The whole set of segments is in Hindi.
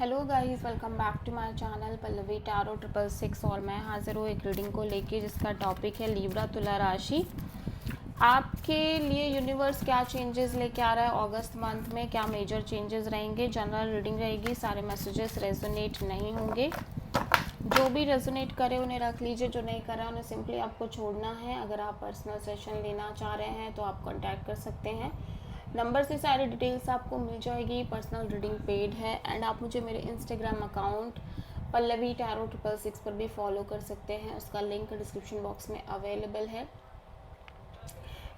Hello guys, welcome back to my channel Pallavi tarot 666 और मैं हाजिर हूँ एक रीडिंग को लेके जिसका टॉपिक है लिब्रा तुला राशि। आपके लिए यूनिवर्स क्या चेंजेस लेके आ रहा है अगस्त मंथ में, क्या मेजर चेंजेस रहेंगे। जनरल रीडिंग रहेगी, सारे मैसेजेस रेजोनेट नहीं होंगे। जो भी रेजोनेट करे उन्हें रख लीजिए, जो नहीं कर रहा है उन्हें सिंपली आपको छोड़ना है। अगर आप पर्सनल सेशन लेना चाह रहे हैं तो आप कॉन्टैक्ट कर सकते हैं। नंबर से सारी डिटेल्स आपको मिल जाएगी। पर्सनल रीडिंग पेड है एंड आप मुझे मेरे इंस्टाग्राम अकाउंट पल्लवी टैरो 666 पर भी फॉलो कर सकते हैं। उसका लिंक डिस्क्रिप्शन बॉक्स में अवेलेबल है।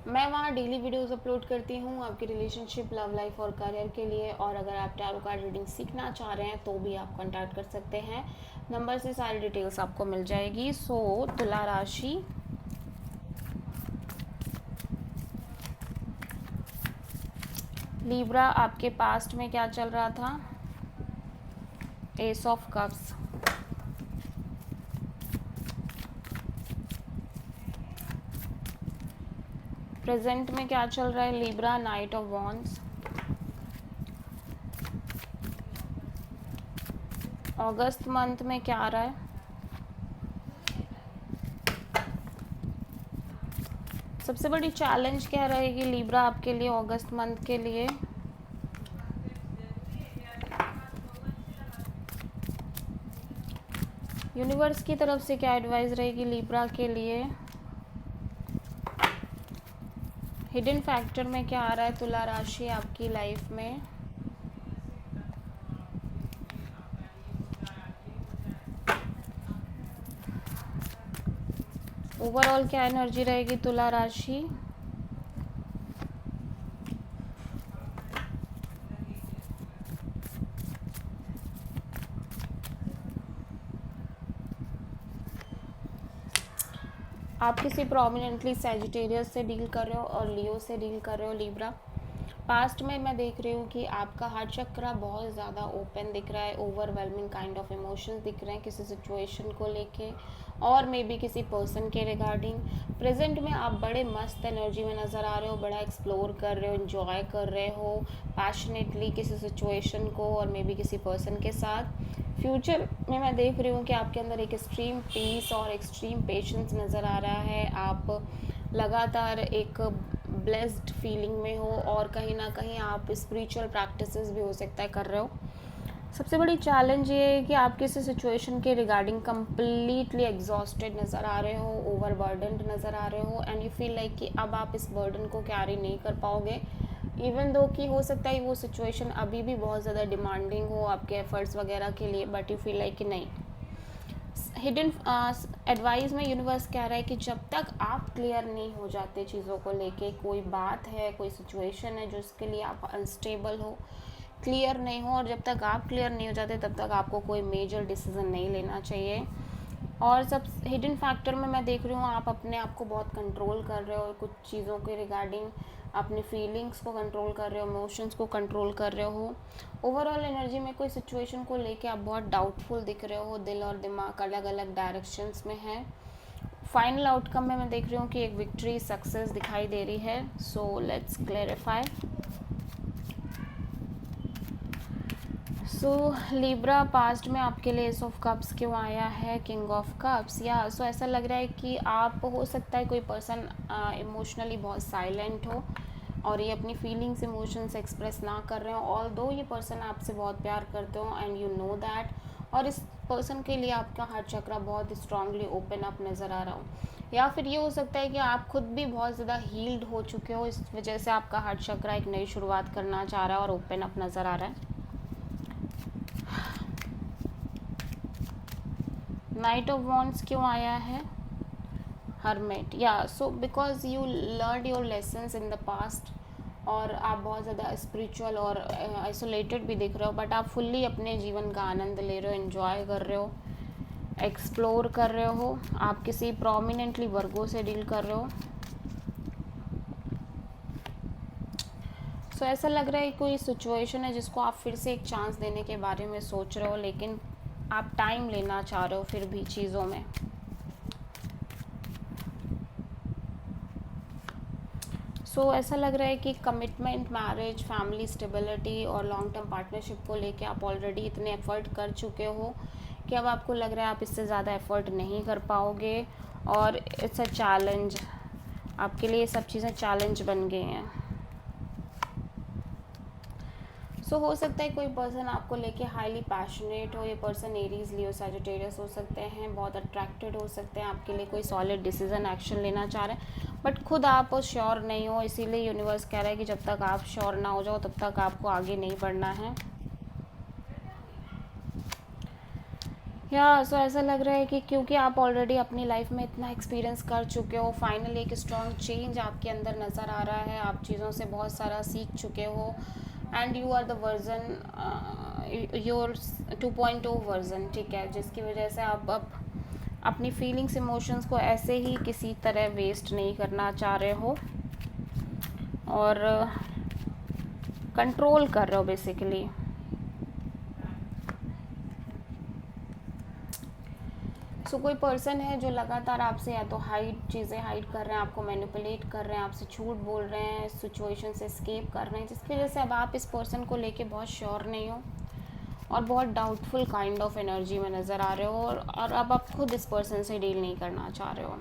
मैं वहाँ डेली वीडियोस अपलोड करती हूँ आपकी रिलेशनशिप, लव लाइफ और करियर के लिए। और अगर आप टैरो कार्ड रीडिंग सीखना चाह रहे हैं तो भी आप कॉन्टैक्ट कर सकते हैं। नंबर से सारी डिटेल्स आपको मिल जाएगी। सो तुला राशि, लिब्रा, आपके पास्ट में क्या चल रहा था। एस ऑफ कप्स, प्रेजेंट में क्या चल रहा है Libra. Night of wands, August month में क्या आ रहा है। सबसे बड़ी चैलेंज क्या रहेगी लिब्रा आपके लिए अगस्त मंथ के लिए। यूनिवर्स की तरफ से क्या एडवाइस रहेगी लिब्रा के लिए। हिडन फैक्टर में क्या आ रहा है तुला राशि आपकी लाइफ में। ओवरऑल क्या एनर्जी रहेगी तुला राशि। आप किसी प्रोमिनेंटली सैजिटेरियस से डील कर रहे हो और लियो से डील कर रहे हो लिब्रा। पास्ट में मैं देख रही हूँ कि आपका हार्ट चक्रा बहुत ज़्यादा ओपन दिख रहा है। ओवरवेलमिंग काइंड ऑफ इमोशंस दिख रहे हैं किसी सिचुएशन को लेके और मे बी किसी पर्सन के रिगार्डिंग। प्रेजेंट में आप बड़े मस्त एनर्जी में नज़र आ रहे हो, बड़ा एक्सप्लोर कर रहे हो, इन्जॉय कर रहे हो पैशनेटली किसी सिचुएशन को और मे बी किसी पर्सन के साथ। फ्यूचर में मैं देख रही हूँ कि आपके अंदर एक एक्सट्रीम पीस और एक्सट्रीम पेशेंस नज़र आ रहा है। आप लगातार एक ब्लेस्ड फीलिंग में हो और कहीं ना कहीं आप स्पिरिचुअल प्रैक्टिसेस भी हो सकता है कर रहे हो। सबसे बड़ी चैलेंज ये है कि आप किसी सिचुएशन के रिगार्डिंग कम्प्लीटली एग्जॉस्टेड नज़र आ रहे हो, ओवरबर्डनड नज़र आ रहे हो एंड यू फील लाइक कि अब आप इस बर्डन को कैरी नहीं कर पाओगे। इवन दो कि हो सकता है वो सिचुएशन अभी भी बहुत ज़्यादा डिमांडिंग हो आपके एफर्ट्स वगैरह के लिए, बट यू फील लाइक कि नहीं। हिडन एडवाइस में यूनिवर्स कह रहा है कि जब तक आप क्लियर नहीं हो जाते चीज़ों को लेके, कोई बात है, कोई सिचुएशन है जो इसके लिए आप अनस्टेबल हो, क्लियर नहीं हो, और जब तक आप क्लियर नहीं हो जाते तब तक आपको कोई मेजर डिसीजन नहीं लेना चाहिए। और सब हिडन फैक्टर में मैं देख रही हूँ आप अपने आप को बहुत कंट्रोल कर रहे हो कुछ चीज़ों के रिगार्डिंग, अपनी फीलिंग्स को कंट्रोल कर रहे हो, इमोशंस को कंट्रोल कर रहे हो। ओवरऑल एनर्जी में कोई सिचुएशन को लेके आप बहुत डाउटफुल दिख रहे हो, दिल और दिमाग अलग अलग डायरेक्शंस में है। फाइनल आउटकम में मैं देख रही हूँ कि एक विक्ट्री, सक्सेस दिखाई दे रही है। So let's clarify. So Libra, past में आपके लिए एस ऑफ कप्स क्यों आया है, किंग ऑफ कप्स। या सो ऐसा लग रहा है कि आप, हो सकता है कोई पर्सन इमोशनली बहुत साइलेंट हो और ये अपनी फीलिंग्स, इमोशंस एक्सप्रेस ना कर रहे हो। ऑल दो ये पर्सन आपसे बहुत प्यार करते हो एंड यू नो दैट, और इस पर्सन के लिए आपका हार्ट चक्रा बहुत स्ट्रांगली ओपन अप नज़र आ रहा हो। या फिर ये हो सकता है कि आप खुद भी बहुत ज़्यादा हील्ड हो चुके हो, इस वजह से आपका हार्ट चक्रा एक नई शुरुआत करना चाह रहा है और ओपन अप नज़र आ रहा है। नाइट ऑफ वॉन्ड्स क्यों आया है, हर्मिट। या so because you learn your lessons in the past और आप बहुत ज़्यादा स्पिरिचुअल और आइसोलेटेड भी दिख रहे हो, बट आप फुल्ली अपने जीवन का आनंद ले रहे हो, एंजॉय कर रहे हो, एक्सप्लोर कर रहे हो। आप किसी प्रोमिनेंटली वर्गो से डील कर रहे हो। सो ऐसा लग रहा है कोई सिचुएशन है जिसको आप फिर से एक चांस देने के बारे में सोच रहे हो, लेकिन आप टाइम लेना चाह रहे हो फिर भी चीज़ों में। ऐसा लग रहा है कि कमिटमेंट, मैरिज, फैमिली स्टेबिलिटी और लॉन्ग टर्म पार्टनरशिप को लेके आप ऑलरेडी इतने एफर्ट कर चुके हो कि अब आपको लग रहा है आप इससे ज़्यादा एफर्ट नहीं कर पाओगे, और इट्स अ चैलेंज। आपके लिए ये सब चीज़ें चैलेंज बन गई हैं। हो सकता है कोई पर्सन आपको लेके हाईली पैशनेट हो। ये पर्सन एरीज, लियो, सैजिटेरियस हो सकते हैं, बहुत अट्रैक्टेड हो सकते हैं आपके लिए, कोई सॉलिड डिसीजन एक्शन लेना चाह रहे हैं, बट खुद आप श्योर नहीं हो। इसीलिए यूनिवर्स कह रहा है कि जब तक आप श्योर ना हो जाओ तब तक आपको आगे नहीं बढ़ना है। ऐसा लग रहा है कि क्योंकि आप ऑलरेडी अपनी लाइफ में इतना एक्सपीरियंस कर चुके हो, फाइनली एक स्ट्रॉन्ग चेंज आपके अंदर नज़र आ रहा है, आप चीज़ों से बहुत सारा सीख चुके हो, and you are the version, your 2.0 version, ठीक है, जिसकी वजह से आप अब अपनी फीलिंग्स, इमोशंस को ऐसे ही किसी तरह वेस्ट नहीं करना चाह रहे हो और कंट्रोल कर रहे हो बेसिकली। कोई पर्सन है जो लगातार आपसे या तो चीज़ें हाइड कर रहे हैं, आपको मैनिपुलेट कर रहे हैं, आपसे झूठ बोल रहे हैं, सिचुएशन से एस्केप कर रहे हैं, जिसकी वजह से अब आप इस पर्सन को लेके बहुत श्योर नहीं हो और बहुत डाउटफुल काइंड ऑफ एनर्जी में नज़र आ रहे हो, और अब आप खुद इस पर्सन से डील नहीं करना चाह रहे हो।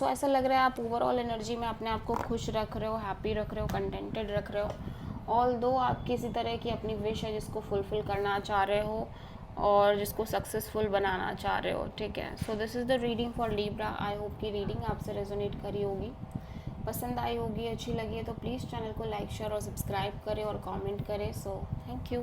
ऐसा लग रहा है आप ओवरऑल एनर्जी में अपने आप को खुश रख रहे हो, हैप्पी रख रहे हो, कंटेंटेड रख रहे हो, ऑल दो आप किसी तरह की अपनी विश है जिसको फुलफ़िल करना चाह रहे हो और जिसको सक्सेसफुल बनाना चाह रहे हो, ठीक है। This is the reading for Libra. I hope कि रीडिंग आपसे रेजोनेट करी होगी, पसंद आई होगी, अच्छी लगी है तो प्लीज़ चैनल को लाइक, शेयर और सब्सक्राइब करें और कमेंट करें। Thank you.